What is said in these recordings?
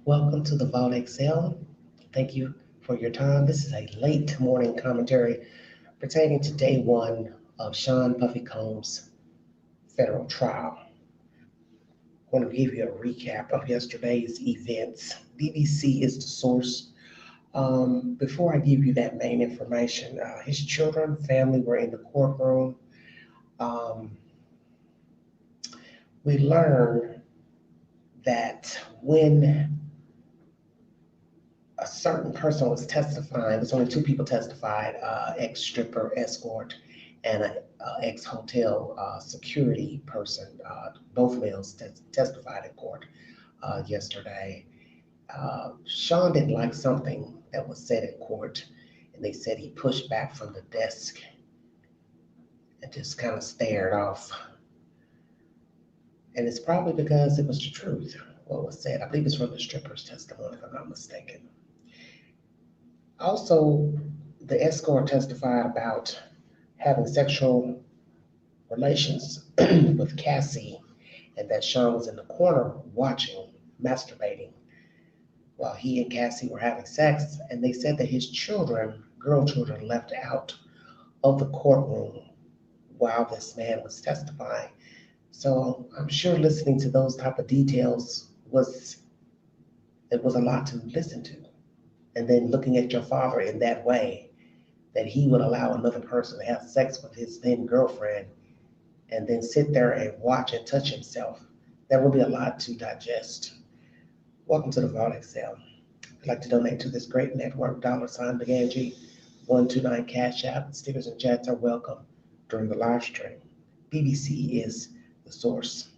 Welcome to the Vault Excel. Thank you for your time. This is a late morning commentary pertaining to day one of Sean Puffy Combs' federal trial. I want to give you a recap of yesterday's events. BBC is the source. Before I give you that main information, his children, family were in the courtroom. Um, we learned that when a certain person was testifying. There's only two people testified: ex-stripper Escort and an ex-hotel security person. Both males testified in court yesterday. Sean didn't like something that was said in court, and they said he pushed back from the desk and just kind of stared off. And it's probably because it was the truth, what was said. I believe it's from the stripper's testimony, if I'm not mistaken. Also, the escort testified about having sexual relations with Cassie, and that Sean was in the corner watching, masturbating, while he and Cassie were having sex. And they said that his children, girl children, left out of the courtroom while this man was testifying. So I'm sure listening to those type of details was a lot to listen to. And then looking at your father in that way, that he would allow another person to have sex with his then girlfriend and then sit there and watch and touch himself, that would be a lot to digest. Welcome to the Vault Excel. I'd like to donate to this great network, $BeganG 129 Cash App. Stickers and chats are welcome during the live stream. BBC is the source.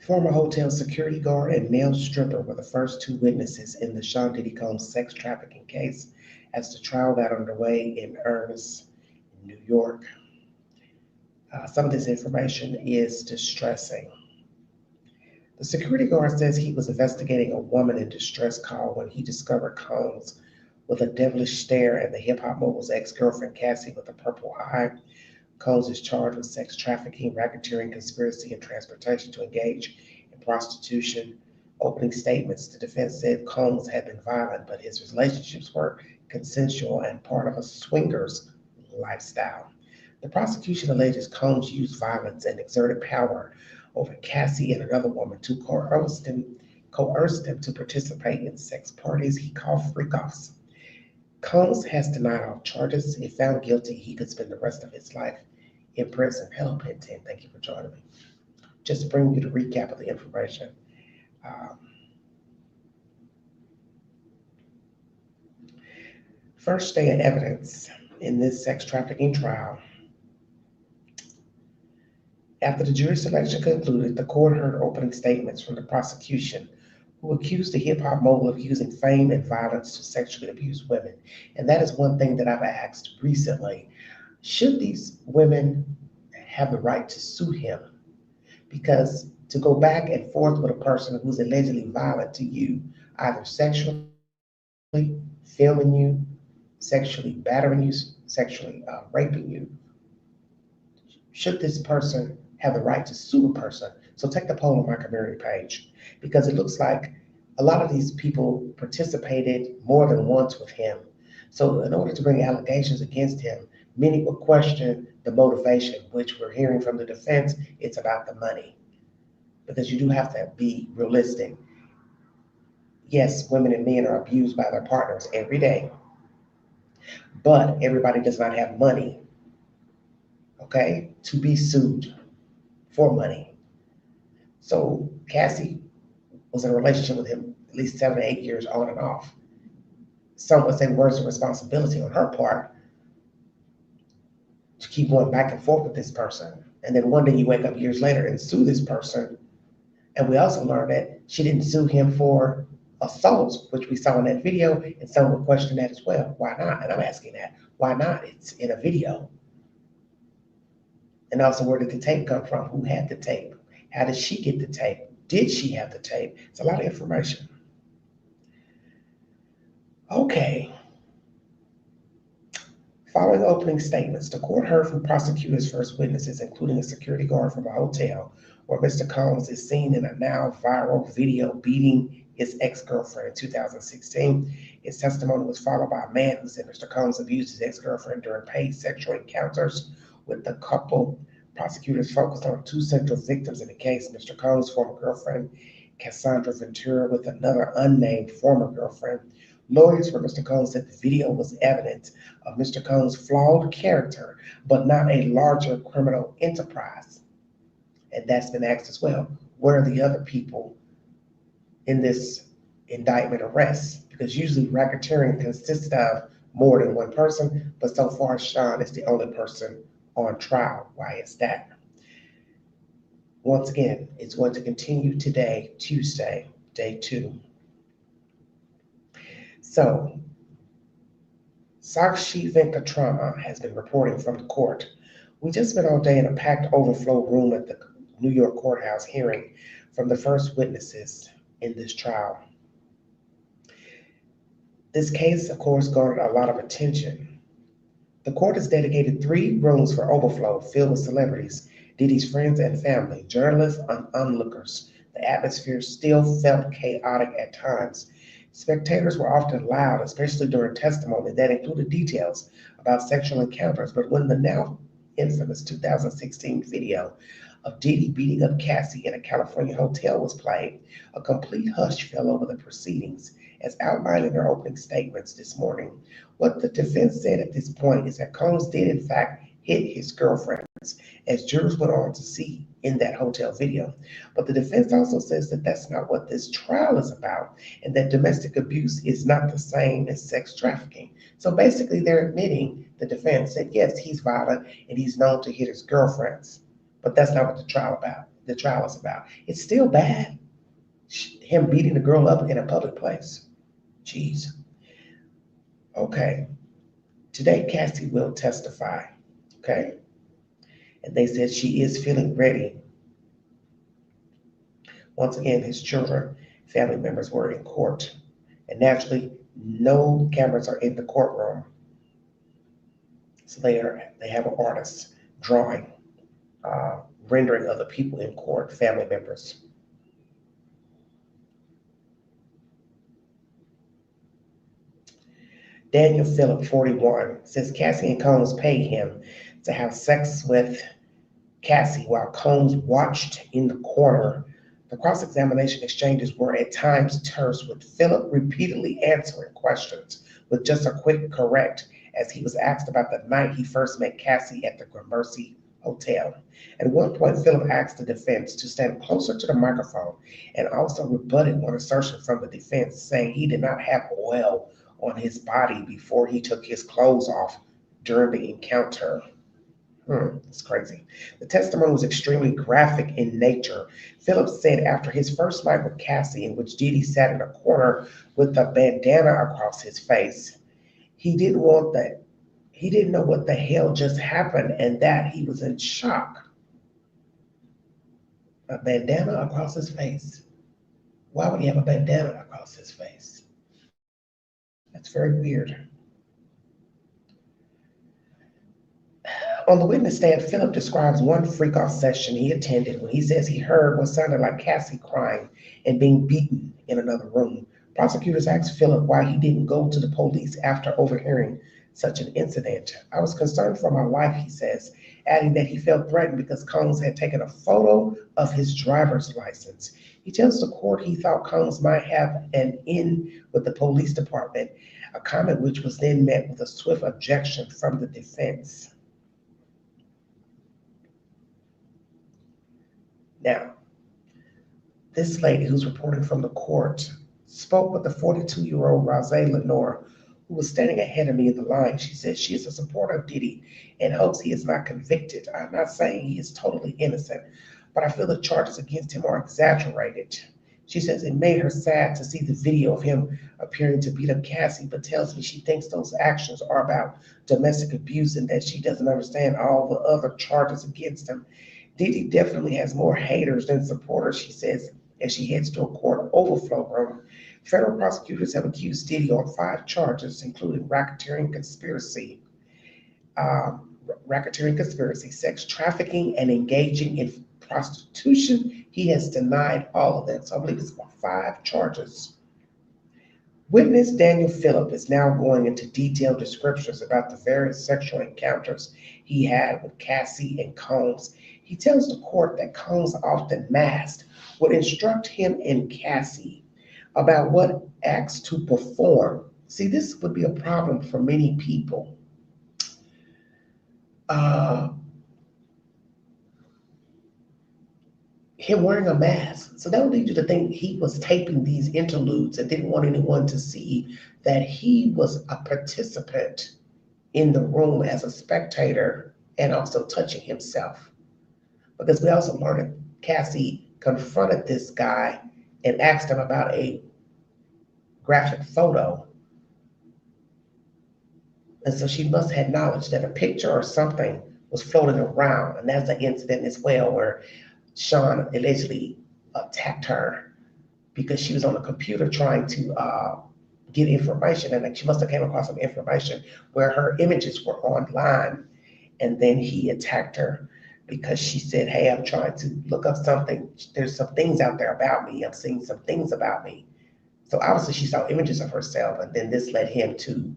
Former hotel security guard and male stripper were the first two witnesses in the Sean Diddy Combs sex trafficking case as the trial got underway in earnest in New York. Some of this information is distressing. The security guard says he was investigating a woman in distress call when he discovered Combs with a devilish stare and the hip hop mogul's ex-girlfriend Cassie with a purple eye. Combs is charged with sex trafficking, racketeering, conspiracy, and transportation to engage in prostitution. Opening statements, the defense said Combs had been violent, but his relationships were consensual and part of a swingers lifestyle. The prosecution alleges Combs used violence and exerted power over Cassie and another woman to coerce them to participate in sex parties he called freak-offs. Combs has denied all charges. If found guilty, he could spend the rest of his life in prison. Hello, Penton. Thank you for joining me. Just to bring you the recap of the information. First day of evidence in this sex trafficking trial. After the jury selection concluded, the court heard opening statements from the prosecution, who accused the hip hop mogul of using fame and violence to sexually abuse women. And that is one thing that I've asked recently. Should these women have the right to sue him? Because to go back and forth with a person who's allegedly violent to you, either sexually, filming you, sexually battering you, sexually raping you, should this person have the right to sue a person? So take the poll on my community page, because it looks like a lot of these people participated more than once with him. So in order to bring allegations against him, many will question the motivation, which we're hearing from the defense, it's about the money. Because you do have to be realistic. Yes, women and men are abused by their partners every day, but everybody does not have money, okay, to be sued for money. So Cassie was in a relationship with him at least 7 or 8 years on and off. Some would say, where's the responsibility on her part to keep going back and forth with this person? And then one day you wake up years later and sue this person. And we also learned that she didn't sue him for assaults, which we saw in that video, and some would question that as well. Why not? And I'm asking that. Why not? It's in a video. And also, where did the tape come from? Who had the tape? How did she get the tape? Did she have the tape? It's a lot of information. Okay. Following opening statements, the court heard from prosecutors' first witnesses, including a security guard from a hotel, where Mr. Combs is seen in a now viral video beating his ex-girlfriend in 2016. His testimony was followed by a man who said Mr. Combs abused his ex-girlfriend during paid sexual encounters with the couple. Prosecutors focused on two central victims in the case: Mr. Combs' former girlfriend, Cassandra Ventura, with another unnamed former girlfriend. Lawyers for Mr. Combs said the video was evidence of Mr. Combs' flawed character, but not a larger criminal enterprise. And that's been asked as well. Where are the other people in this indictment arrests? Because usually racketeering consists of more than one person, but so far Sean is the only person on trial. Why is that? Once again, it's going to continue today, Tuesday, day 2. So, Sakshi Venkatrama has been reporting from the court. We just spent all day in a packed overflow room at the New York courthouse hearing from the first witnesses in this trial. This case, of course, garnered a lot of attention. The court has dedicated 3 rooms for overflow filled with celebrities, Diddy's friends and family, journalists, and onlookers. The atmosphere still felt chaotic at times. Spectators were often loud, especially during testimony that included details about sexual encounters. But when the now infamous 2016 video of Diddy beating up Cassie in a California hotel was played, a complete hush fell over the proceedings. As outlined in their opening statements this morning, what the defense said at this point is that Combs did in fact hit his girlfriends, as jurors went on to see in that hotel video. But the defense also says that that's not what this trial is about, and that domestic abuse is not the same as sex trafficking. So basically, they're admitting, the defense, that yes, he's violent and he's known to hit his girlfriends, but that's not what the trial is about. It's still bad, him beating the girl up in a public place. Jeez. Okay. Today, Cassie will testify. Okay. And they said she is feeling ready. Once again, his children, family members were in court. And naturally, no cameras are in the courtroom. So they have an artist drawing, rendering other people in court, family members. Daniel Phillip, 41, says Cassie and Combs paid him to have sex with Cassie while Combs watched in the corner. The cross-examination exchanges were at times terse, with Phillip repeatedly answering questions with just a quick correct as he was asked about the night he first met Cassie at the Gramercy Hotel. At one point, Phillip asked the defense to stand closer to the microphone and also rebutted one assertion from the defense, saying he did not have oil on his body before he took his clothes off during the encounter. It's crazy. The testimony was extremely graphic in nature. Phillips said after his first night with Cassie, in which Diddy sat in a corner with a bandana across his face, he didn't know what the hell just happened, and that he was in shock. A bandana across his face. Why would he have a bandana across his face? That's very weird. On the witness stand, Phillip describes one freak-off session he attended when he says he heard what sounded like Cassie crying and being beaten in another room. Prosecutors asked Phillip why he didn't go to the police after overhearing such an incident. I was concerned for my life, he says, adding that he felt threatened because Combs had taken a photo of his driver's license. He tells the court he thought Combs might have an in with the police department, a comment which was then met with a swift objection from the defense. Now, this lady who's reporting from the court spoke with the 42-year-old Rose Lenore, who was standing ahead of me in the line. She says she is a supporter of Diddy and hopes he is not convicted. I'm not saying he is totally innocent, but I feel the charges against him are exaggerated. She says it made her sad to see the video of him appearing to beat up Cassie, but tells me she thinks those actions are about domestic abuse and that she doesn't understand all the other charges against him. Diddy definitely has more haters than supporters, she says, as she heads to a court overflow room. Federal prosecutors have accused Diddy on 5 charges, including racketeering, conspiracy, racketeering conspiracy, sex trafficking, and engaging in prostitution. He has denied all of them. So I believe it's about 5 charges. Witness Daniel Phillip is now going into detailed descriptions about the various sexual encounters he had with Cassie and Combs. He tells the court that Combs, often masked, would instruct him and Cassie about what acts to perform. See, this would be a problem for many people. Uh, him wearing a mask. So that would lead you to think he was taping these interludes and didn't want anyone to see that he was a participant in the room as a spectator and also touching himself. Because we also learned that Cassie confronted this guy and asked him about a graphic photo. And so she must have knowledge that a picture or something was floating around. And that's an incident as well where Sean allegedly attacked her because she was on the computer trying to get information, and she must have came across some information where her images were online, and then he attacked her because she said, hey, I'm trying to look up something. There's some things out there about me. I'm seeing some things about me. So obviously she saw images of herself, and then this led him to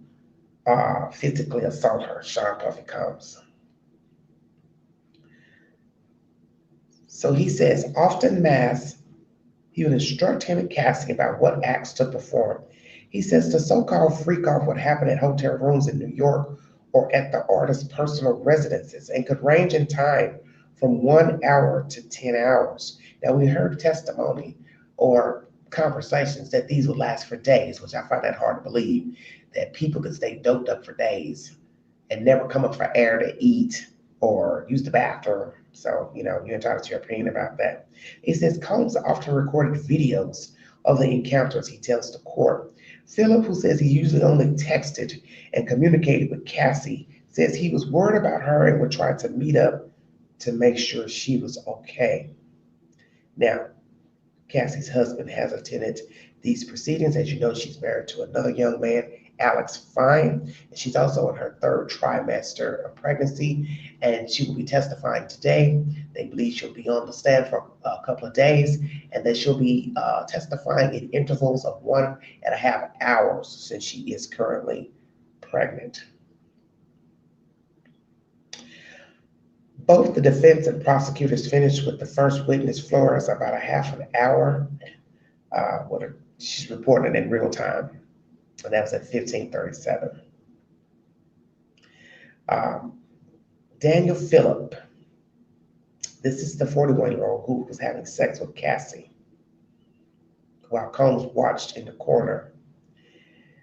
physically assault her. Sean Puffy Combs. So he says, often masked, he would instruct him and Cassie about what acts to perform. He says the so-called freak-off would happen at hotel rooms in New York or at the artist's personal residences and could range in time from 1 hour to 10 hours. Now, we heard testimony or conversations that these would last for days, which I find that hard to believe, that people could stay doped up for days and never come up for air to eat or use the bathroom. So, you're entitled to your opinion about that. He says Combs often recorded videos of the encounters, he tells the court. Phillip, who says he usually only texted and communicated with Cassie, says he was worried about her and would try to meet up to make sure she was okay. Now, Cassie's husband has attended these proceedings. As you know, she's married to another young man, Alex Fine, and she's also in her 3rd trimester of pregnancy, and she will be testifying today. They believe she'll be on the stand for a couple of days, and that she'll be testifying in intervals of 1.5 hours since she is currently pregnant. Both the defense and prosecutors finished with the first witness, Flores, about a half an hour. She's reporting in real time, and that was at 15:37. Daniel Phillip, this is the 41-year-old who was having sex with Cassie while Combs watched in the corner.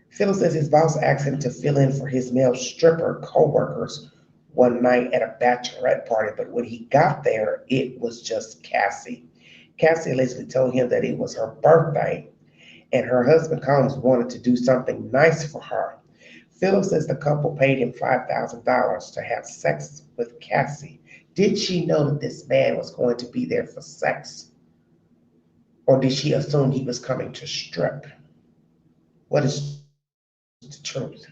Phillip says his boss asked him to fill in for his male stripper co-workers one night at a bachelorette party, but when he got there, it was just Cassie. Cassie allegedly told him that it was her birthday and her husband Combs wanted to do something nice for her. Phillip says the couple paid him $5,000 to have sex with Cassie. Did she know that this man was going to be there for sex? Or did she assume he was coming to strip? What is the truth?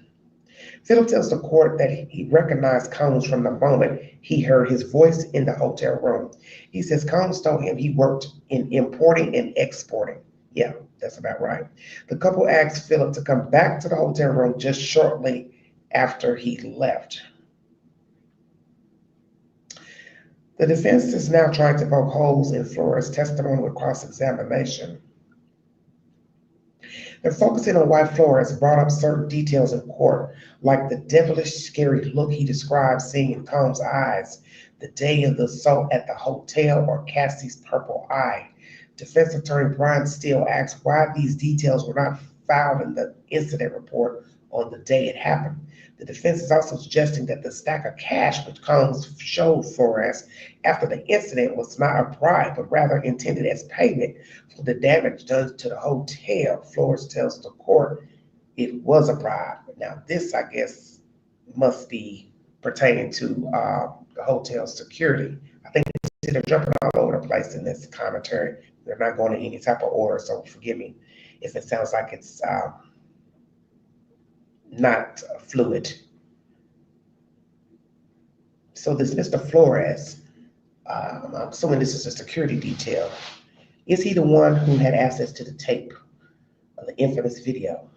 Phillip tells the court that he recognized Combs from the moment he heard his voice in the hotel room. He says Combs told him he worked in importing and exporting. Yeah, that's about right. The couple asked Phillip to come back to the hotel room just shortly after he left. The defense is now trying to poke holes in Flores' testimony with cross-examination. They're focusing on why Flores brought up certain details in court, like the devilish, scary look he described seeing in Combs' eyes the day of the assault at the hotel, or Cassie's purple eye. Defense attorney Brian Steele asked why these details were not filed in the incident report on the day it happened. The defense is also suggesting that the stack of cash which Combs showed Flores after the incident was not a bribe, but rather intended as payment for the damage done to the hotel. Flores tells the court it was a bribe. Now, this, I guess, must be pertaining to the hotel security. I think they're jumping all over the place in this commentary. They're not going in any type of order, so forgive me if it sounds like it's not fluid. So this Mr. Flores, I'm assuming this is a security detail. Is he the one who had access to the tape of the infamous video?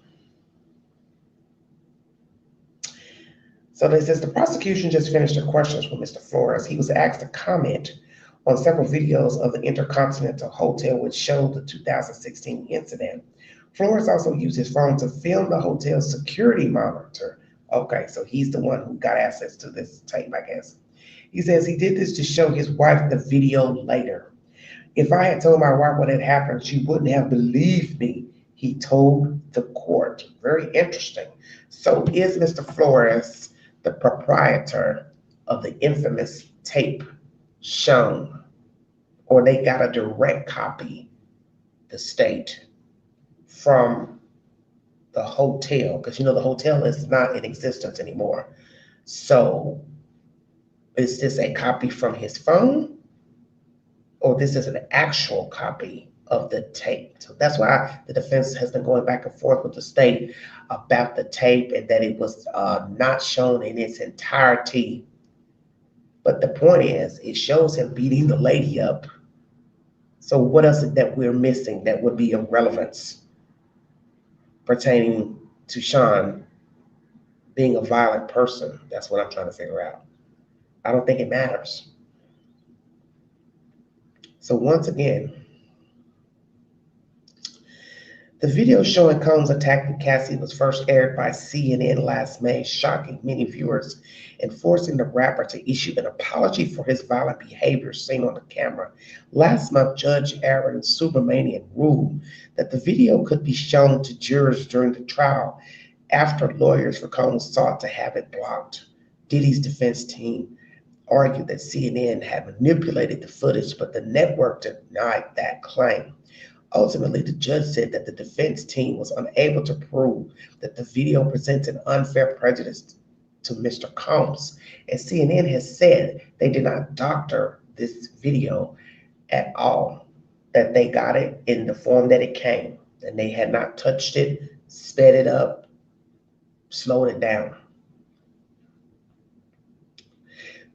So this says the prosecution just finished the questions with Mr. Flores. He was asked to comment on several videos of the Intercontinental Hotel, which showed the 2016 incident. Flores also used his phone to film the hotel's security monitor. Okay, so he's the one who got access to this tape, I guess. He says he did this to show his wife the video later. If I had told my wife what had happened, she wouldn't have believed me, he told the court. Very interesting. So is Mr. Flores the proprietor of the infamous tape shown, or they got a direct copy, the state, from the hotel? Because the hotel is not in existence anymore. So is this a copy from his phone, or this is an actual copy of the tape? So that's why the defense has been going back and forth with the state about the tape and that it was not shown in its entirety. But the point is, it shows him beating the lady up. So what else is that we're missing that would be of relevance pertaining to Sean being a violent person? That's what I'm trying to figure out. I don't think it matters. So once again, the video showing Combs attacking Cassie was first aired by CNN last May, shocking many viewers and forcing the rapper to issue an apology for his violent behavior seen on the camera. Last month, Judge Aaron Subramanian ruled that the video could be shown to jurors during the trial after lawyers for Combs sought to have it blocked. Diddy's defense team argued that CNN had manipulated the footage, but the network denied that claim. Ultimately, the judge said that the defense team was unable to prove that the video presents an unfair prejudice to Mr. Combs. And CNN has said they did not doctor this video at all, that they got it in the form that it came, and they had not touched it, sped it up, slowed it down.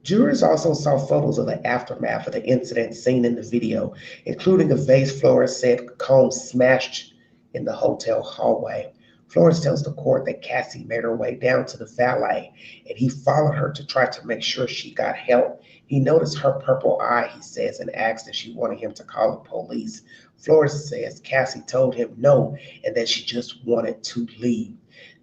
Jurors also saw photos of the aftermath of the incident seen in the video, including a vase Flores said Combs smashed in the hotel hallway. Flores tells the court that Cassie made her way down to the valet, and he followed her to try to make sure she got help. He noticed her purple eye, he says, and asked if she wanted him to call the police. Flores says Cassie told him no, and that she just wanted to leave.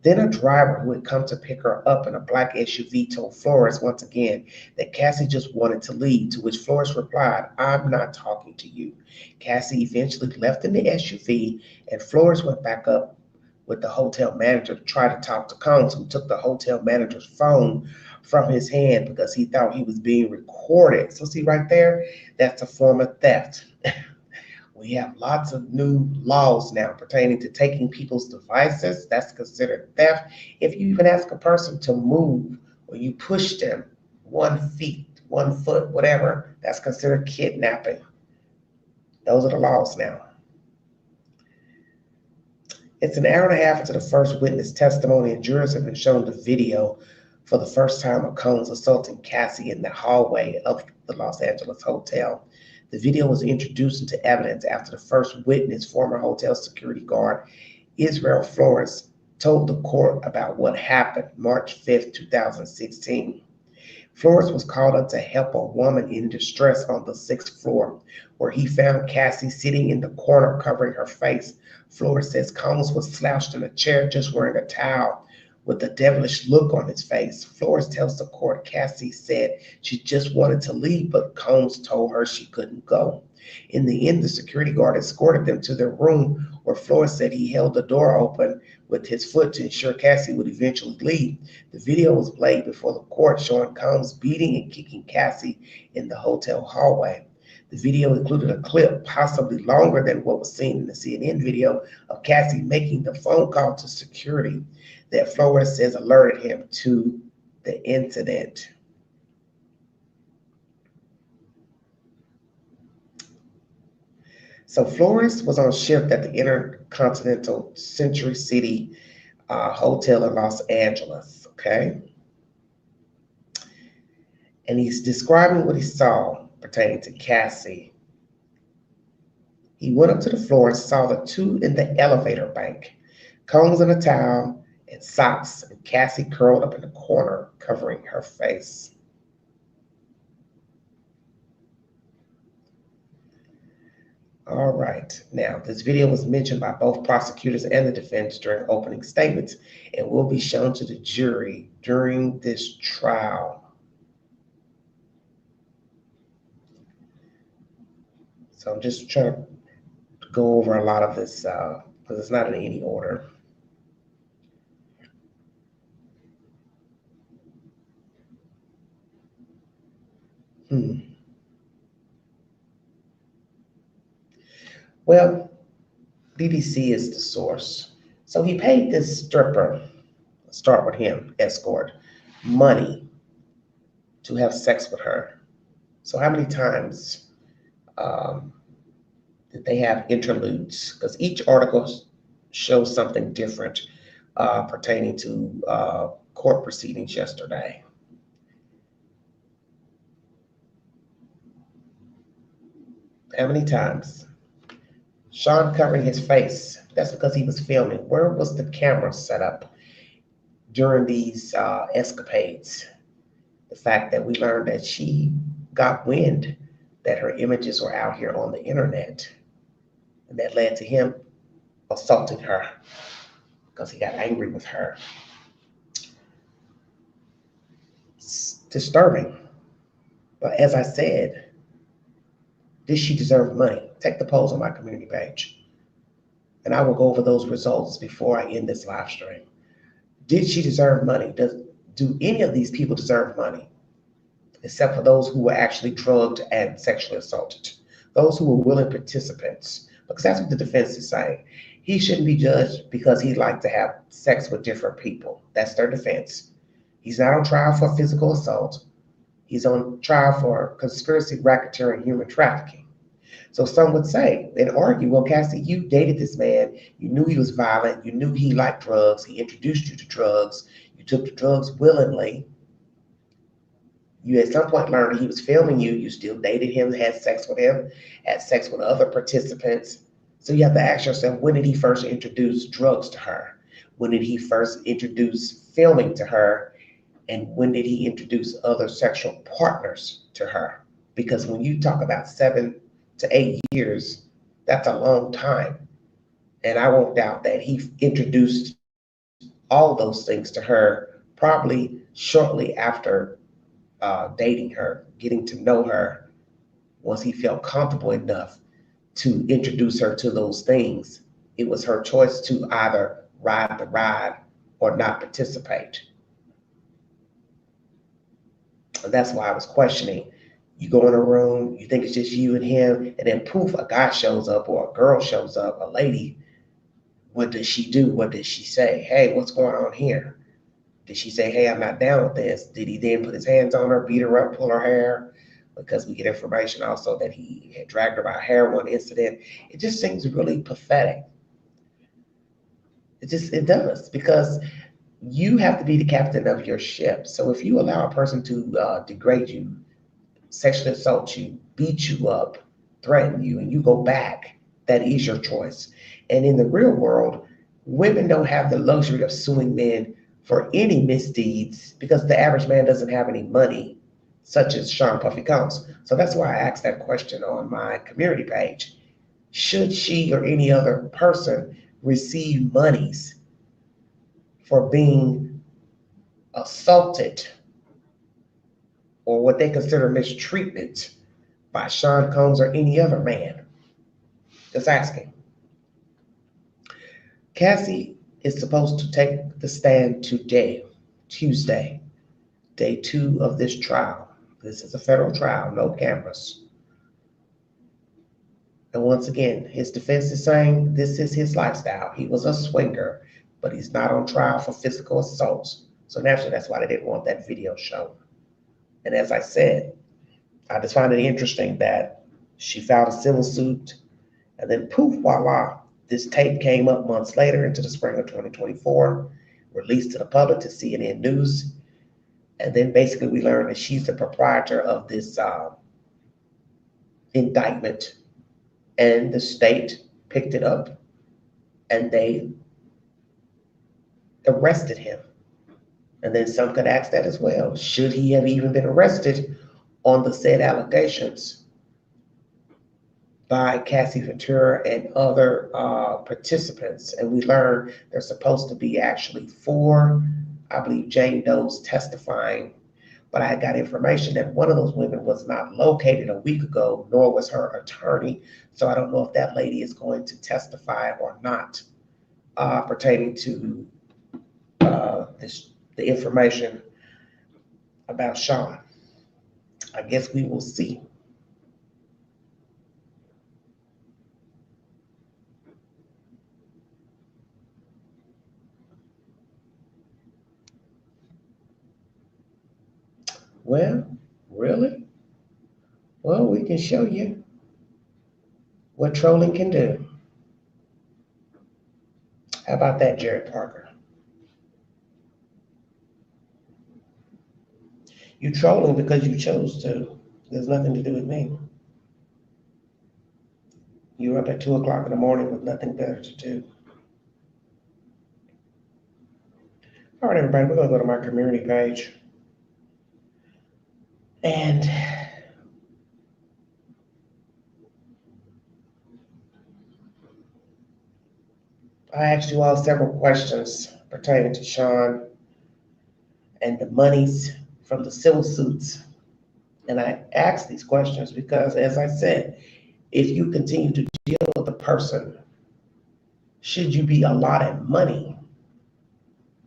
Then a driver who had come to pick her up in a black SUV told Flores once again that Cassie just wanted to leave, to which Flores replied, "I'm not talking to you." Cassie eventually left in the SUV, and Flores went back up with the hotel manager to try to talk to Combs, who took the hotel manager's phone from his hand because he thought he was being recorded. So see right there, that's a form of theft. We have lots of new laws now pertaining to taking people's devices. That's considered theft. If you even ask a person to move or you push them 1 feet, 1 foot, whatever, that's considered kidnapping. Those are the laws now. It's an hour and a half into the first witness testimony, and jurors have been shown the video for the first time of Combs assaulting Cassie in the hallway of the Los Angeles hotel. The video was introduced into evidence after the first witness, former hotel security guard Israel Flores, told the court about what happened March 5th, 2016. Flores was called up to help a woman in distress on the 6th floor, where he found Cassie sitting in the corner covering her face. Flores says Combs was slouched in a chair just wearing a towel with a devilish look on his face. Flores tells the court Cassie said she just wanted to leave, but Combs told her she couldn't go. In the end, the security guard escorted them to their room, where Flores said he held the door open with his foot to ensure Cassie would eventually leave. The video was played before the court, showing Combs beating and kicking Cassie in the hotel hallway. The video included a clip, possibly longer than what was seen in the CNN video, of Cassie making the phone call to security that Flores says alerted him to the incident. So Flores was on shift at the Intercontinental Century City Hotel in Los Angeles, okay? and he's describing what he saw pertaining to Cassie. He went up to the floor and saw the two in the elevator bank, Combs in a towel and socks, and Cassie curled up in the corner, covering her face. All right, now this video was mentioned by both prosecutors and the defense during opening statements and will be shown to the jury during this trial. So I'm just trying to go over a lot of this because it's not in any order. Well, BBC is the source. So he paid this stripper, start with him, Escort, money to have sex with her. So how many times did they have interludes? Because each article shows something different pertaining to court proceedings yesterday. How many times? Sean covering his face. That's because he was filming. Where was the camera set up during these escapades? The fact that we learned that she got wind that her images were out here on the internet, and that led to him assaulting her because he got angry with her. It's disturbing. But as I said, did she deserve money? Take the polls on my community page, and I will go over those results before I end this live stream. Did she deserve money? Do any of these people deserve money? Except for those who were actually drugged and sexually assaulted. Those who were willing participants. Because that's what the defense is saying. He shouldn't be judged because he'd like to have sex with different people. That's their defense. He's not on trial for physical assault. He's on trial for conspiracy, racketeering, human trafficking. So some would say and argue, well, Cassie, you dated this man. You knew he was violent. You knew he liked drugs. He introduced you to drugs. You took the drugs willingly. You at some point learned he was filming you. You still dated him, had sex with him, had sex with other participants. So you have to ask yourself, when did he first introduce drugs to her? When did he first introduce filming to her? And when did he introduce other sexual partners to her? Because when you talk about 7 to 8 years, that's a long time. And I won't doubt that he introduced all those things to her probably shortly after dating her, getting to know her. Once he felt comfortable enough to introduce her to those things, it was her choice to either ride the ride or not participate. And that's why I was questioning. You go in a room, you think it's just you and him, and then poof, a guy shows up or a girl shows up, a lady. What does she do? What does she say? Hey, what's going on here? Did she say, hey, I'm not down with this? Did he then put his hands on her, beat her up, pull her hair? Because we get information also that he had dragged her by a hair one incident. It just seems really pathetic. It does, because you have to be the captain of your ship. So if you allow a person to degrade you, sexually assault you, beat you up, threaten you, and you go back, that is your choice. And in the real world, women don't have the luxury of suing men for any misdeeds because the average man doesn't have any money, such as Sean Puffy Combs. So that's why I asked that question on my community page. Should she or any other person receive monies for being assaulted or what they consider mistreatment by Sean Combs or any other man? Just asking. Cassie is supposed to take the stand today, Tuesday, day 2 of this trial. This is a federal trial, no cameras. And once again, his defense is saying this is his lifestyle. He was a swinger, but he's not on trial for physical assaults. So naturally, that's why they didn't want that video shown. And as I said, I just find it interesting that she filed a civil suit, and then poof, voila, this tape came up months later into the spring of 2024, released to the public, to CNN News. And then basically we learned that she's the proprietor of this indictment, and the state picked it up and they arrested him. And then some could ask that as well. Should he have even been arrested on the said allegations by Cassie Ventura and other participants? And we learned there's supposed to be actually 4, I believe, Jane Does testifying. But I got information that one of those women was not located a week ago, nor was her attorney. So I don't know if that lady is going to testify or not pertaining to the information about Sean. I guess we will see. Well, really? Well, we can show you what trolling can do. How about that, Jared Parker? You trolling because you chose to. There's nothing to do with me. You're up at 2 o'clock in the morning with nothing better to do. All right, everybody, we're gonna go to my community page. And I asked you all several questions pertaining to Sean and the monies from the civil suits. And I asked these questions because, as I said, if you continue to deal with a person, should you be allotted money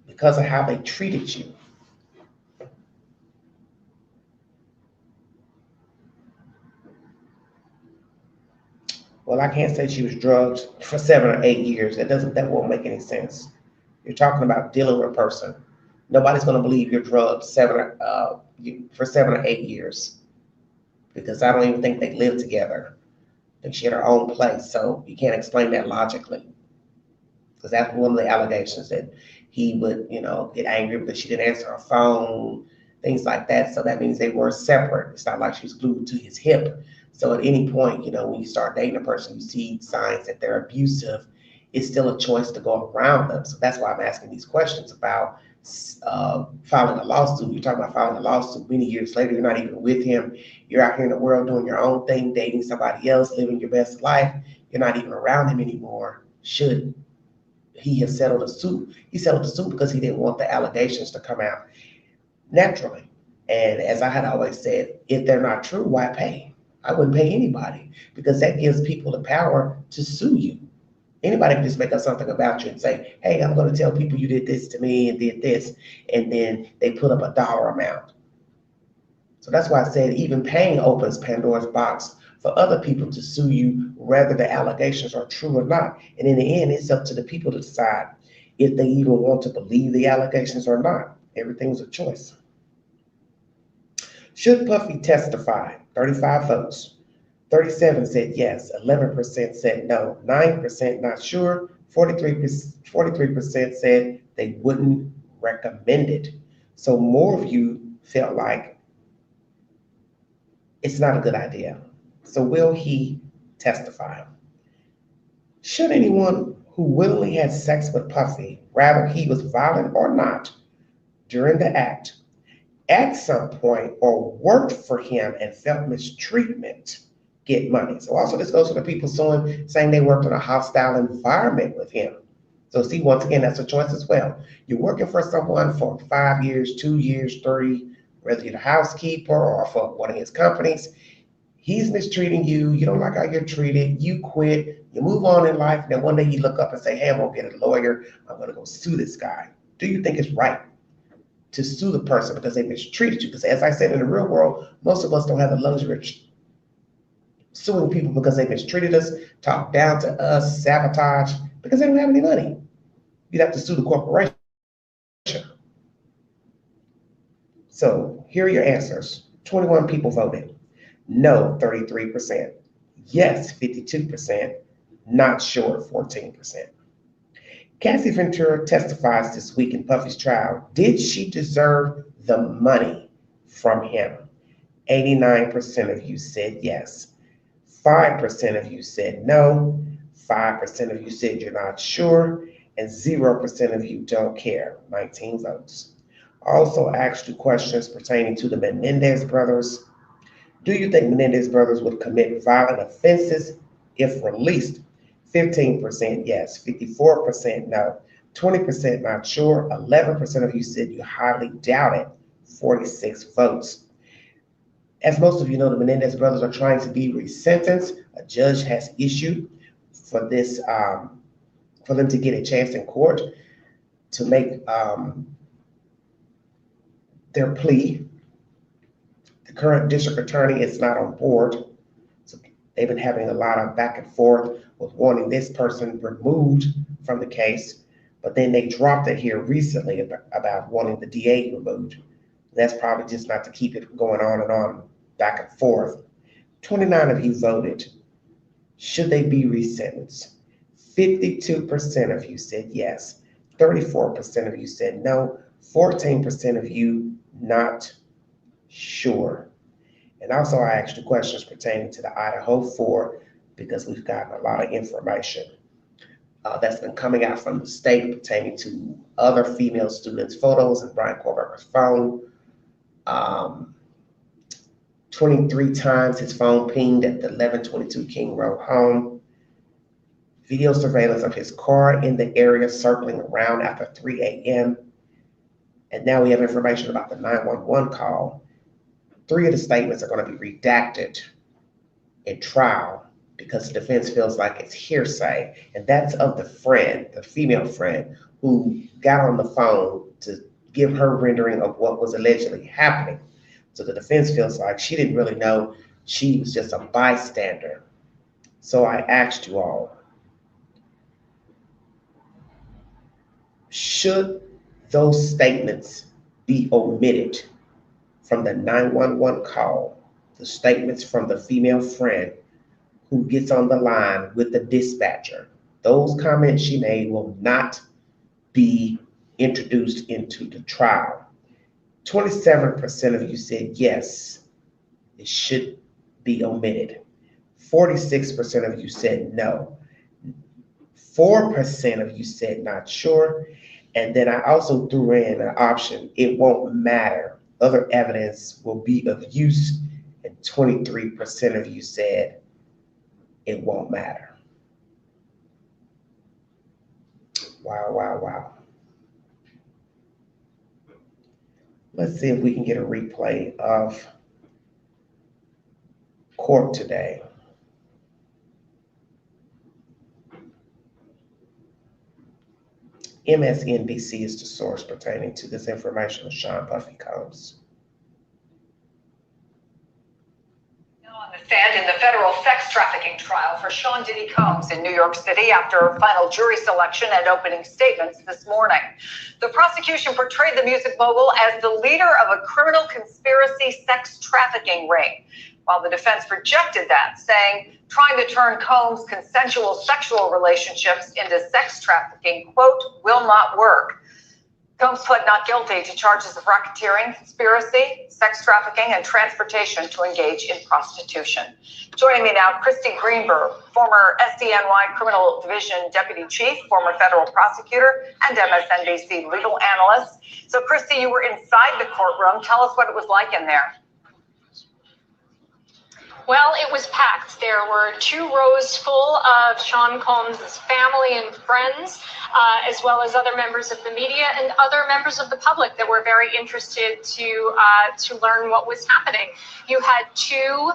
because of how they treated you? Well, I can't say she was drugged for 7 or 8 years. That won't make any sense. You're talking about dealing with a person. Nobody's going to believe you're drugged for 7 or 8 years, because I don't even think they lived together. I think she had her own place, so you can't explain that logically. Because that's one of the allegations, that he would, get angry because she didn't answer her phone, things like that. So that means they were separate. It's not like she was glued to his hip. So at any point, when you start dating a person, you see signs that they're abusive, it's still a choice to go around them. So that's why I'm asking these questions about filing a lawsuit. You're talking about filing a lawsuit many years later. You're not even with him. You're out here in the world doing your own thing, dating somebody else, living your best life. You're not even around him anymore. Should he have settled a suit? He settled the suit because he didn't want the allegations to come out naturally. And as I had always said, if they're not true, why pay? I wouldn't pay anybody, because that gives people the power to sue you. Anybody can just make up something about you and say, hey, I'm going to tell people you did this to me and did this, and then they put up a dollar amount. So that's why I said even paying opens Pandora's box for other people to sue you, whether the allegations are true or not. And in the end, it's up to the people to decide if they even want to believe the allegations or not. Everything's a choice. Should Puffy testify? 35 votes. 37 said yes, 11% said no, 9% not sure, 43% said they wouldn't recommend it. So more of you felt like it's not a good idea. So will he testify? Should anyone who willingly had sex with Puffy, rather he was violent or not, during the act, at some point, or worked for him and felt mistreatment, get money? So also this goes to the people saying they worked in a hostile environment with him. So see, once again, that's a choice as well. You're working for someone for 5 years, 2 years, 3, whether you're the housekeeper or for one of his companies. He's mistreating you. You don't like how you're treated. You quit. You move on in life. And then one day you look up and say, hey, I'm going to get a lawyer. I'm going to go sue this guy. Do you think it's right to sue the person because they mistreated you? Because as I said, in the real world, most of us don't have the luxury of suing people because they mistreated us, talked down to us, sabotage, because they don't have any money. You'd have to sue the corporation. So here are your answers. 21 people voted. No, 33%. Yes, 52%. Not sure, 14%. Cassie Ventura testifies this week in Puffy's trial. Did she deserve the money from him? 89% of you said yes. 5% of you said no. 5% of you said you're not sure. And 0% of you don't care. 19 votes. Also asked you questions pertaining to the Menendez brothers. Do you think Menendez brothers would commit violent offenses if released? 15% yes, 54% no, 20% not sure, 11% of you said you highly doubt it, 46 votes. As most of you know, the Menendez brothers are trying to be resentenced. A judge has issued for this, for them to get a chance in court to make their plea. The current district attorney is not on board. So they've been having a lot of back and forth with wanting this person removed from the case, but then they dropped it here recently about wanting the DA removed. That's probably just not to keep it going on and on, back and forth. 29 of you voted. Should they be resentenced? 52% of you said yes. 34% of you said no. 14% of you not sure. And also I asked you questions pertaining to the Idaho 4 because we've gotten a lot of information that's been coming out from the state pertaining to other female students' photos in Brian Kohlberger's phone. 23 times his phone pinged at the 1122 King Road home. Video surveillance of his car in the area circling around after 3 a.m. And now we have information about the 911 call. 3 of the statements are going to be redacted in trial because the defense feels like it's hearsay. And that's of the friend, the female friend, who got on the phone to give her rendering of what was allegedly happening. So the defense feels like she didn't really know, she was just a bystander. So I asked you all, should those statements be omitted from the 911 call, the statements from the female friend who gets on the line with the dispatcher? Those comments she made will not be introduced into the trial. 27% of you said yes, it should be omitted. 46% of you said no. 4% of you said not sure. And then I also threw in an option, it won't matter. Other evidence will be of use. And 23% of you said it won't matter. Wow, wow, wow. Let's see if we can get a replay of court today. MSNBC is the source pertaining to this information of Sean Puffy Combs. On the stand in the federal sex trafficking trial for Sean Diddy Combs in New York City after final jury selection and opening statements this morning. The prosecution portrayed the music mogul as the leader of a criminal conspiracy sex trafficking ring, while the defense rejected that, saying trying to turn Combs' consensual sexual relationships into sex trafficking, quote, will not work. Combs pled not guilty to charges of racketeering, conspiracy, sex trafficking, and transportation to engage in prostitution. Joining me now, Christy Greenberg, former SDNY Criminal Division Deputy Chief, former federal prosecutor, and MSNBC legal analyst. So, Christy, you were inside the courtroom. Tell us what it was like in there. Well, it was packed. There were 2 rows full of Sean Combs' family and friends, as well as other members of the media and other members of the public that were very interested to learn what was happening. You had 2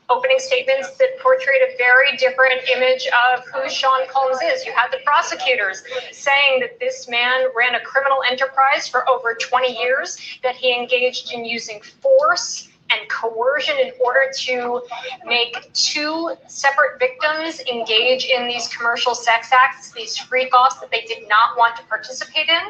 opening statements that portrayed a very different image of who Sean Combs is. You had the prosecutors saying that this man ran a criminal enterprise for over 20 years, that he engaged in using force and coercion in order to make 2 separate victims engage in these commercial sex acts, these freak-offs that they did not want to participate in.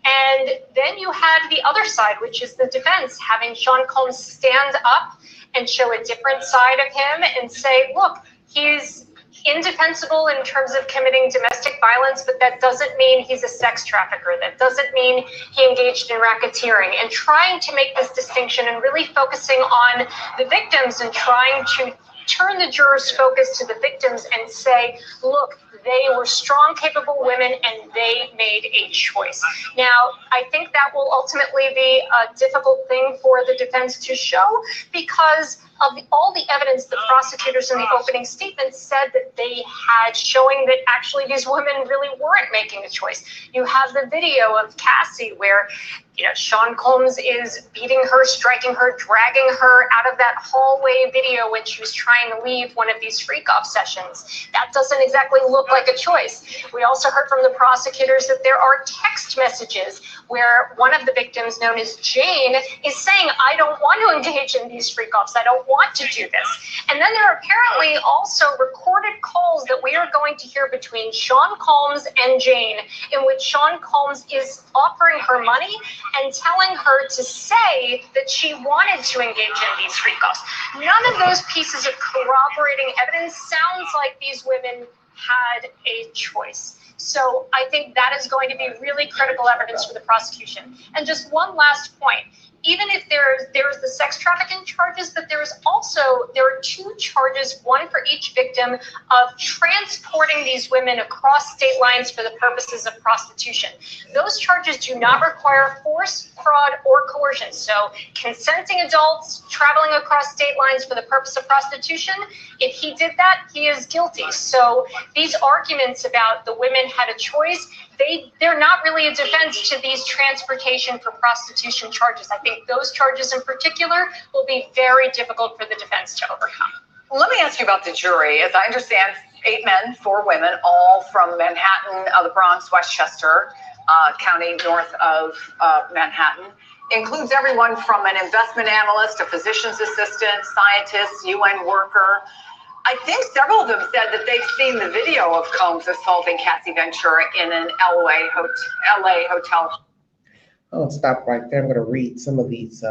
And then you had the other side, which is the defense, having Sean Combs stand up and show a different side of him and say, look, he's indefensible in terms of committing domestic violence, but that doesn't mean he's a sex trafficker. That doesn't mean he engaged in racketeering. And trying to make this distinction and really focusing on the victims and trying to turn the jurors' focus to the victims and say, look, they were strong, capable women, and they made a choice. Now, I think that will ultimately be a difficult thing for the defense to show because of all the evidence the prosecutors in the opening statement said that they had, showing that actually these women really weren't making a choice. You have the video of Cassie where, Sean Combs is beating her, striking her, dragging her out of that hallway video when she was trying to leave one of these freak-off sessions. That doesn't exactly look like a choice. We also heard from the prosecutors that there are text messages where one of the victims, known as Jane, is saying, I don't want to engage in these freak-offs. I don't want to do this. And then there are apparently also recorded calls that we are going to hear between Sean Combs and Jane, in which Sean Combs is offering her money and telling her to say that she wanted to engage in these freak-offs. None of those pieces of corroborating evidence sounds like these women had a choice. So I think that is going to be really critical evidence for the prosecution. And just one last point. Even if there's the sex trafficking charges, but there are 2 charges, one for each victim, of transporting these women across state lines for the purposes of prostitution. Those charges do not require force, fraud, or coercion. So consenting adults traveling across state lines for the purpose of prostitution, if he did that, he is guilty. So these arguments about the women had a choice, they're not really a defense to these transportation for prostitution charges. I think those charges in particular will be very difficult for the defense to overcome. Let me ask you about the jury. As I understand, 8 men, 4 women, all from Manhattan, the Bronx, Westchester County, north of Manhattan. Includes everyone from an investment analyst, a physician's assistant, scientist, UN worker. I think several of them said that they've seen the video of Combs assaulting Cassie Ventura in an LA hotel. I'll stop right there. I'm going to read some of these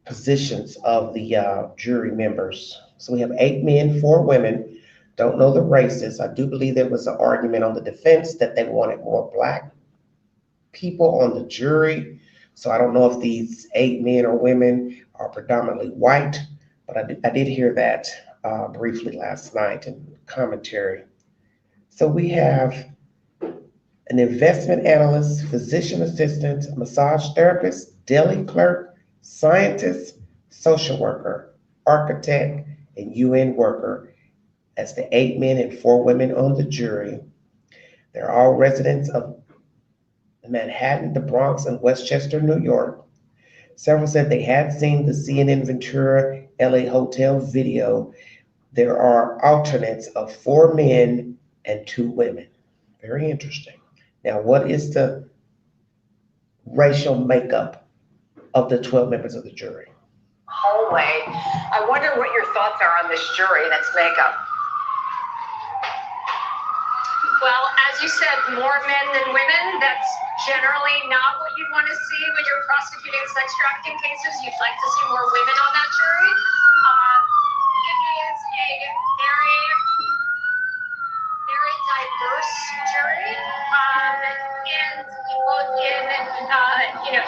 positions of the jury members. So we have 8 men, 4 women. Don't know the races. I do believe there was an argument on the defense that they wanted more Black people on the jury. So I don't know if these 8 men or women are predominantly white. But I did hear that briefly last night in commentary. So we have an investment analyst, physician assistant, massage therapist, deli clerk, scientist, social worker, architect, and UN worker as the 8 men and 4 women on the jury. They're all residents of Manhattan, the Bronx, and Westchester, New York. Several said they had seen the CNN Ventura LA hotel video. There are alternates of 4 men and 2 women. Very interesting. Now, what is the racial makeup of the 12 members of the jury? Hallway. I wonder what your thoughts are on this jury and its makeup. Well, as you said, more men than women. That's generally not what you'd want to see when you're prosecuting sex trafficking cases. You'd like to see more women on that jury. It is a very, very diverse jury, and both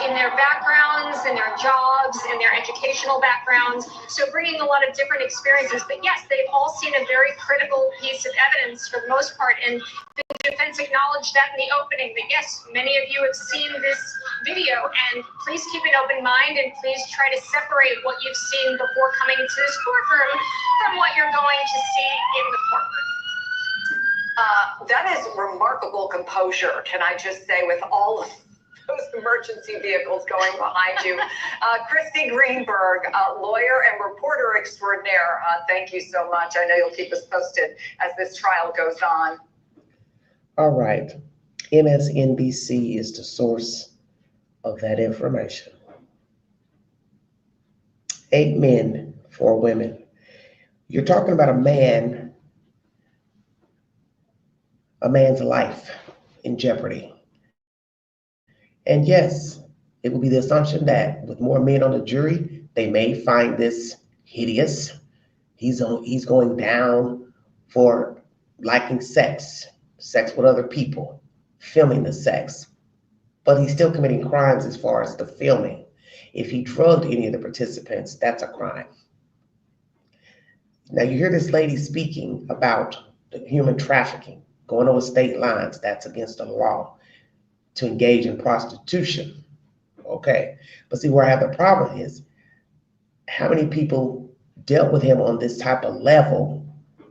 in their backgrounds, in their jobs, in their educational backgrounds. So bringing a lot of different experiences. But yes, they've all seen a very critical piece of evidence for the most part, and the defense acknowledged that in the opening, that yes, many of you have seen this video, and please keep an open mind and please try to separate what you've seen before coming into this courtroom from what you're going to see in the courtroom. That is remarkable composure, can I just say, with all of those emergency vehicles going behind you. Christy Greenberg, lawyer and reporter extraordinaire, thank you so much. I know you'll keep us posted as this trial goes on. All right. MSNBC is the source of that information. 8 men, 4 women. You're talking about a man's life in jeopardy. And yes, it will be the assumption that with more men on the jury, they may find this hideous. He's going down for liking sex with other people, filming the sex, but he's still committing crimes as far as the filming. If he drugged any of the participants, that's a crime. Now you hear this lady speaking about the human trafficking, going over state lines, that's against the law to engage in prostitution. Okay, but see where I have the problem is, how many people dealt with him on this type of level,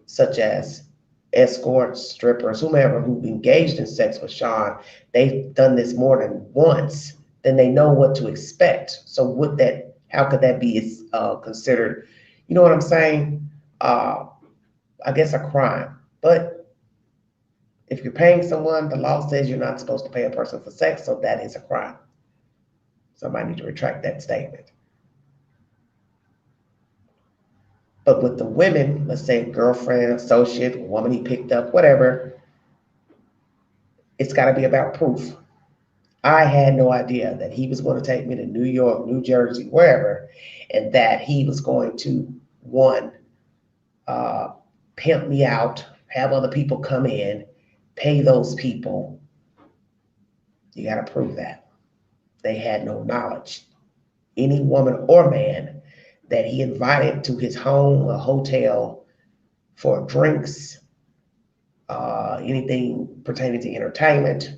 such as escorts, strippers, whomever who engaged in sex with Sean? They've done this more than once, then they know what to expect. So would that, how could that be considered, you know what I'm saying? I guess a crime. But if you're paying someone, the law says you're not supposed to pay a person for sex, so that is a crime. Somebody need to retract that statement. But with the women, let's say girlfriend, associate, woman he picked up, whatever, it's got to be about proof. I had no idea that he was going to take me to New York, New Jersey, wherever, and that he was going to, one, pimp me out, have other people come in, pay those people. You got to prove that. They had no knowledge. Any woman or man that he invited to his home or hotel for drinks, anything pertaining to entertainment,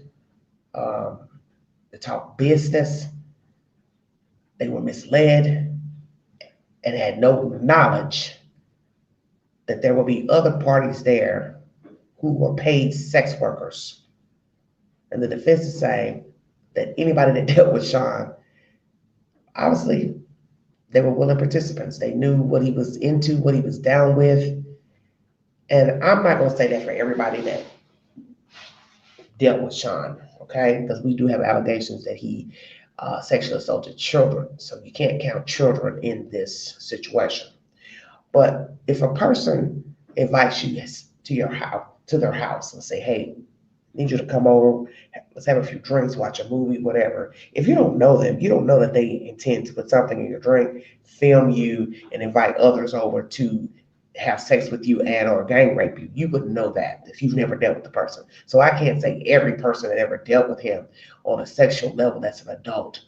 to talk business, they were misled and had no knowledge that there will be other parties there who were paid sex workers. And the defense is saying that anybody that dealt with Sean, obviously, they were willing participants. They knew what he was into, what he was down with. And I'm not going to say that for everybody that dealt with Sean, okay? Because we do have allegations that he sexually assaulted children. So you can't count children in this situation. But if a person invites you to your house, to their house, and say, hey, I need you to come over, let's have a few drinks, watch a movie, whatever. If you don't know them, you don't know that they intend to put something in your drink, film you, and invite others over to have sex with you and or gang rape you. You wouldn't know that if you've never dealt with the person. So I can't say every person that ever dealt with him on a sexual level that's an adult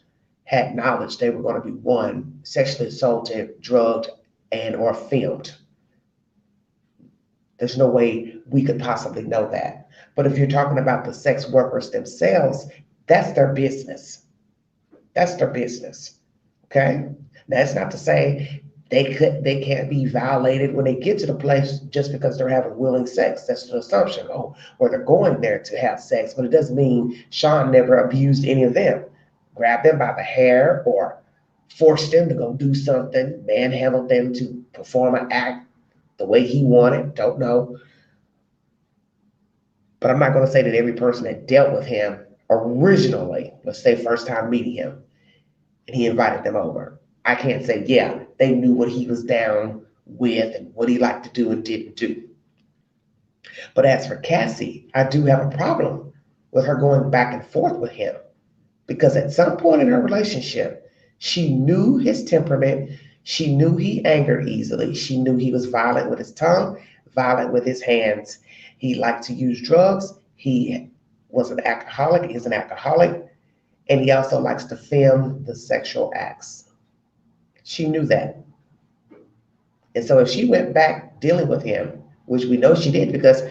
had knowledge they were going to be, one, sexually assaulted, drugged, and or filmed. There's no way we could possibly know that. But if you're talking about the sex workers themselves, that's their business. That's their business. Okay? That's not to say they can't be violated when they get to the place just because they're having willing sex. That's the assumption. Oh, or they're going there to have sex, but it doesn't mean Sean never abused any of them. Grabbed them by the hair or forced them to go do something, manhandled them to perform an act the way he wanted, don't know. But I'm not going to say that every person that dealt with him originally, let's say first time meeting him, and he invited them over, I can't say, yeah, they knew what he was down with and what he liked to do and didn't do. But as for Cassie, I do have a problem with her going back and forth with him, because at some point in her relationship, she knew his temperament. She knew he angered easily. She knew he was violent with his tongue, violent with his hands. He liked to use drugs. He was an alcoholic, is an alcoholic, and he also likes to film the sexual acts. She knew that. And so if she went back dealing with him, which we know she did because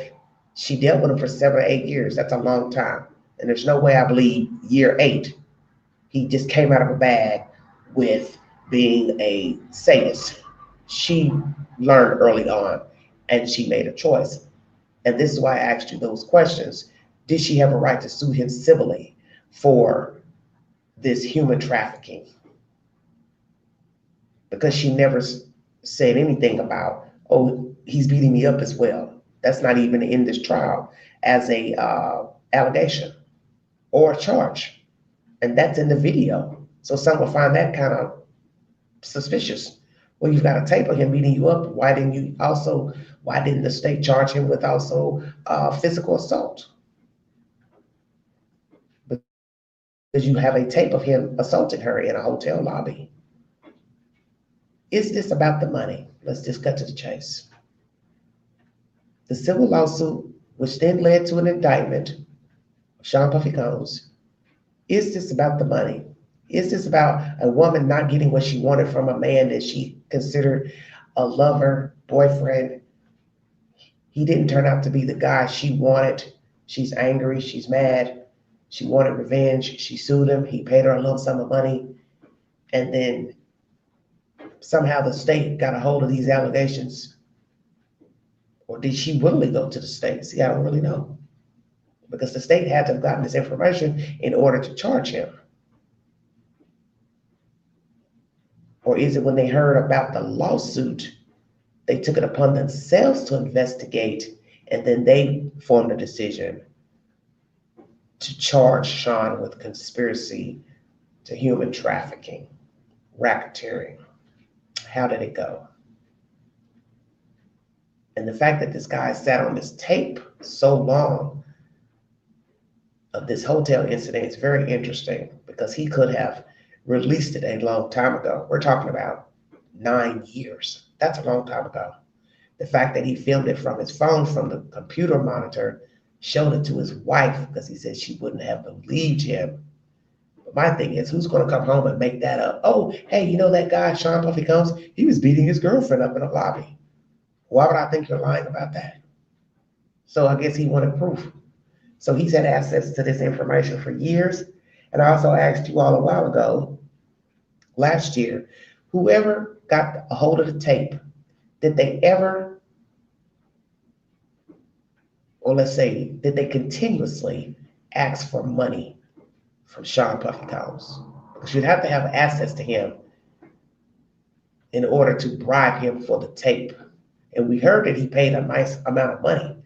she dealt with him for 7 or 8 years, that's a long time. And there's no way I believe year 8, he just came out of a bag with being a sadist. She learned early on and she made a choice. And this is why I asked you those questions. Did she have a right to sue him civilly for this human trafficking? Because she never said anything about, oh, he's beating me up as well. That's not even in this trial as a allegation or a charge. And that's in the video. So some will find that kind of suspicious. Well, you've got a tape of him beating you up. Why didn't the state charge him with also physical assault? Because you have a tape of him assaulting her in a hotel lobby. Is this about the money? Let's just cut to the chase. The civil lawsuit, which then led to an indictment of Sean Puffy Combs, is this about the money? Is this about a woman not getting what she wanted from a man that she considered a lover, boyfriend? He didn't turn out to be the guy she wanted. She's angry, she's mad, she wanted revenge, she sued him, he paid her a lump sum of money, and then somehow the state got a hold of these allegations. Or did she willingly go to the state? See, I don't really know. Because the state had to have gotten this information in order to charge him. Or is it when they heard about the lawsuit, they took it upon themselves to investigate, and then they formed a decision to charge Sean with conspiracy to human trafficking, racketeering? How did it go? And the fact that this guy sat on this tape so long of this hotel incident is very interesting, because he could have released it a long time ago. We're talking about 9 years. That's a long time ago. The fact that he filmed it from his phone, from the computer monitor, showed it to his wife because he said she wouldn't have believed him. But my thing is, who's going to come home and make that up? Oh, hey, you know that guy, Sean Puffy Combs? He was beating his girlfriend up in a lobby. Why would I think you're lying about that? So I guess he wanted proof. So he's had access to this information for years. And I also asked you all a while ago, last year, whoever got a hold of the tape, did they ever, or let's say, did they continuously ask for money from Sean Puffy Combs? Because you'd have to have access to him in order to bribe him for the tape. And we heard that he paid a nice amount of money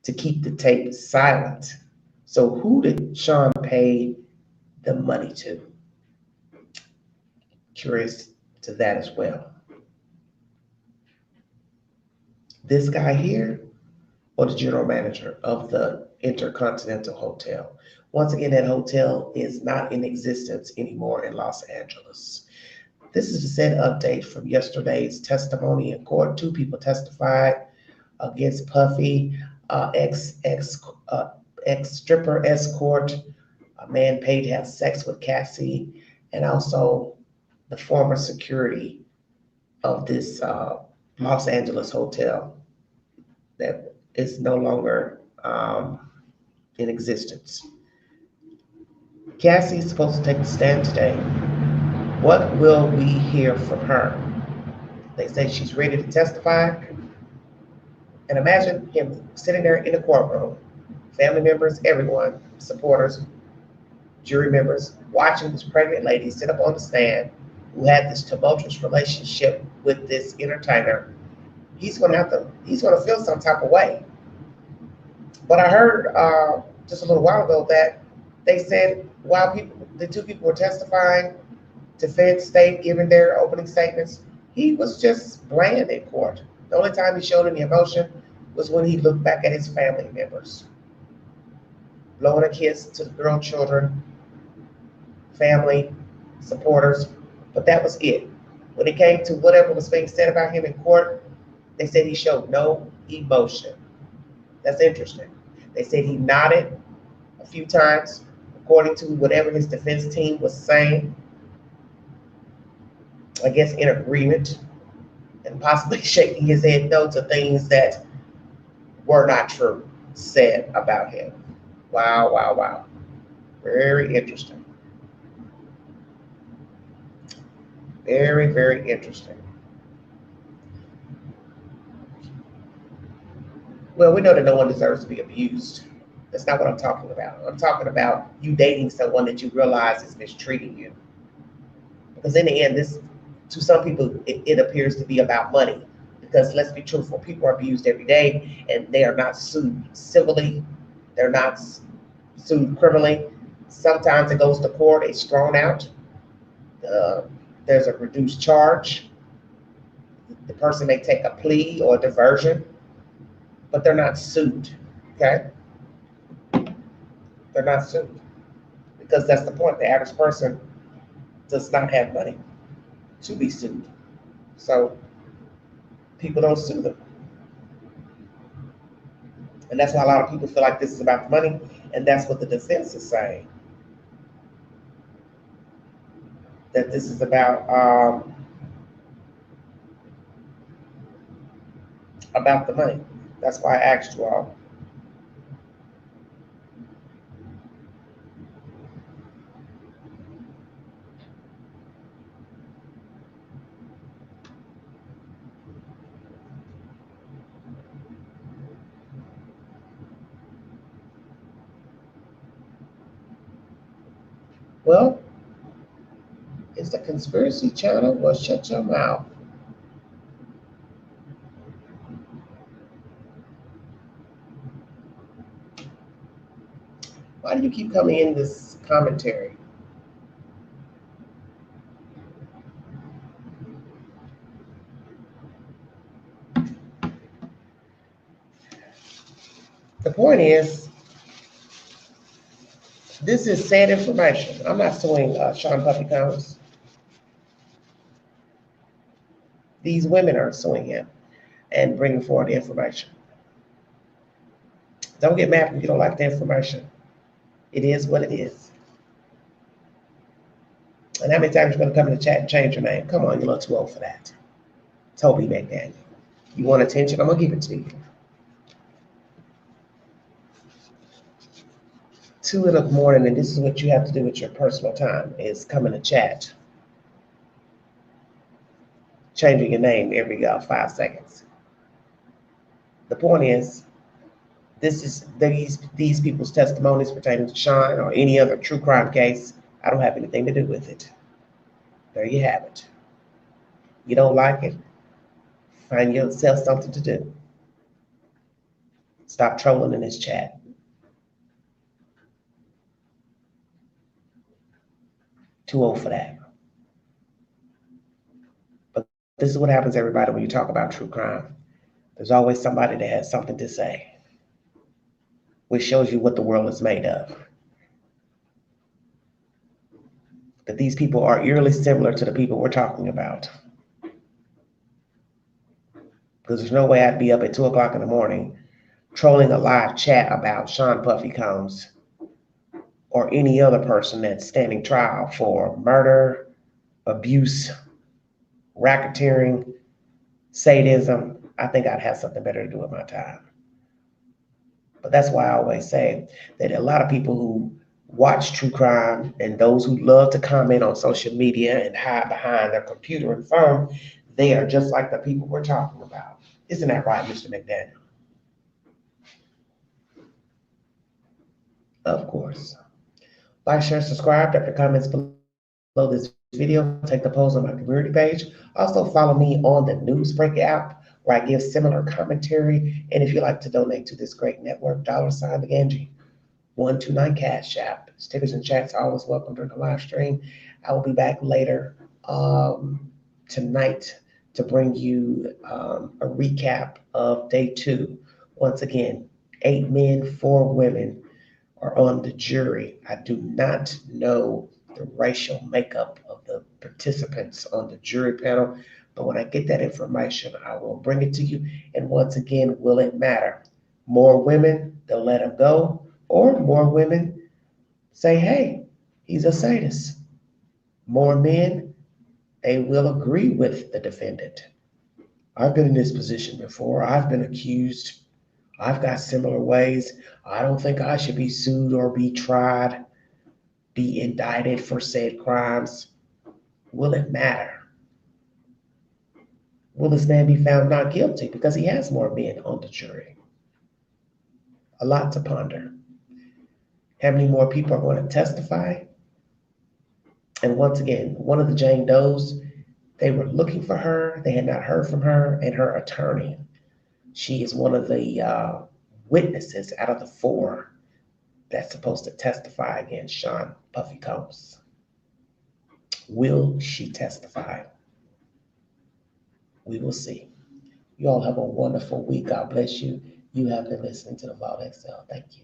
to keep the tape silent. So who did Sean pay the money to? Curious to that as well. This guy here, or the general manager of the Intercontinental Hotel? Once again, that hotel is not in existence anymore in Los Angeles. This is a said update from yesterday's testimony in court. 2 people testified against Puffy, ex-stripper Escort, a man paid to have sex with Cassie, and also the former security of this Los Angeles hotel that is no longer in existence. Cassie is supposed to take the stand today. What will we hear from her? They say she's ready to testify. And imagine him sitting there in the courtroom, family members, everyone, supporters, jury members, watching this pregnant lady sit up on the stand who had this tumultuous relationship with this entertainer. He's gonna feel some type of way. But I heard just a little while ago that they said while the 2 people were testifying, defense, state, giving their opening statements, he was just bland in court. The only time he showed any emotion was when he looked back at his family members, blowing a kiss to the girl children, family, supporters, but that was it. When it came to whatever was being said about him in court, they said he showed no emotion. That's interesting. They said he nodded a few times, according to whatever his defense team was saying, I guess in agreement, and possibly shaking his head no to things that were not true said about him. Wow, wow, wow. Very interesting. Very, very interesting. Well, we know that no one deserves to be abused. That's not what I'm talking about. I'm talking about you dating someone that you realize is mistreating you. Because in the end, to some people, it appears to be about money. Because let's be truthful, people are abused every day and they are not sued civilly. They're not sued criminally. Sometimes it goes to court, it's thrown out. There's a reduced charge. The person may take a plea or a diversion, but they're not sued, okay? They're not sued. Because that's the point. The average person does not have money to be sued. So people don't sue them. And that's why a lot of people feel like this is about the money, and that's what the defense is saying. That this is about the money. That's why I asked you all. Well, it's the conspiracy channel. Well, shut your mouth. Why do you keep coming in this commentary? The point is, this is sad information. I'm not suing Sean Puffy Combs. These women are suing him and bringing forward the information. Don't get mad if you don't like the information. It is what it is. And how many times you're going to come in the chat and change your name? Come on, you're a little too old for that. Toby McDaniel. You want attention? I'm going to give it to you. 2 in the morning, and this is what you have to do with your personal time, is come in the chat. Changing your name every 5 seconds. The point is, this is these people's testimonies pertaining to Sean or any other true crime case. I don't have anything to do with it. There you have it. You don't like it? Find yourself something to do. Stop trolling in this chat. Too old for that. But this is what happens, everybody, when you talk about true crime. There's always somebody that has something to say, which shows you what the world is made of. That these people are eerily similar to the people we're talking about. Because there's no way I'd be up at 2 o'clock in the morning trolling a live chat about Sean Puffy Combs or any other person that's standing trial for murder, abuse, racketeering, sadism. I think I'd have something better to do with my time. But that's why I always say that a lot of people who watch true crime and those who love to comment on social media and hide behind their computer and phone, they are just like the people we're talking about. Isn't that right, Mr. McDaniel? Of course. Like, share, subscribe, drop your comments below this video. Take the polls on my community page. Also follow me on the Newsbreak app where I give similar commentary. And if you'd like to donate to this great network, $ the Angie 129 Cash App. Stickers and chats are always welcome during the live stream. I will be back later tonight to bring you a recap of day 2. Once again, 8 men, 4 women are on the jury. I do not know the racial makeup of the participants on the jury panel, but when I get that information, I will bring it to you. And once again, will it matter? More women, they'll let him go, or more women say, hey, he's a sadist. More men, they will agree with the defendant. I've been in this position before. I've been accused. I've got similar ways. I don't think I should be sued or be tried, be indicted for said crimes. Will it matter? Will this man be found not guilty because he has more men on the jury? A lot to ponder. How many more people are going to testify? And once again, one of the Jane Does, they were looking for her. They had not heard from her and her attorney. She is one of the witnesses out of the 4 that's supposed to testify against Sean Puffy Combs. Will she testify? We will see. You all have a wonderful week. God bless you. You have been listening to the Vault XL. Thank you.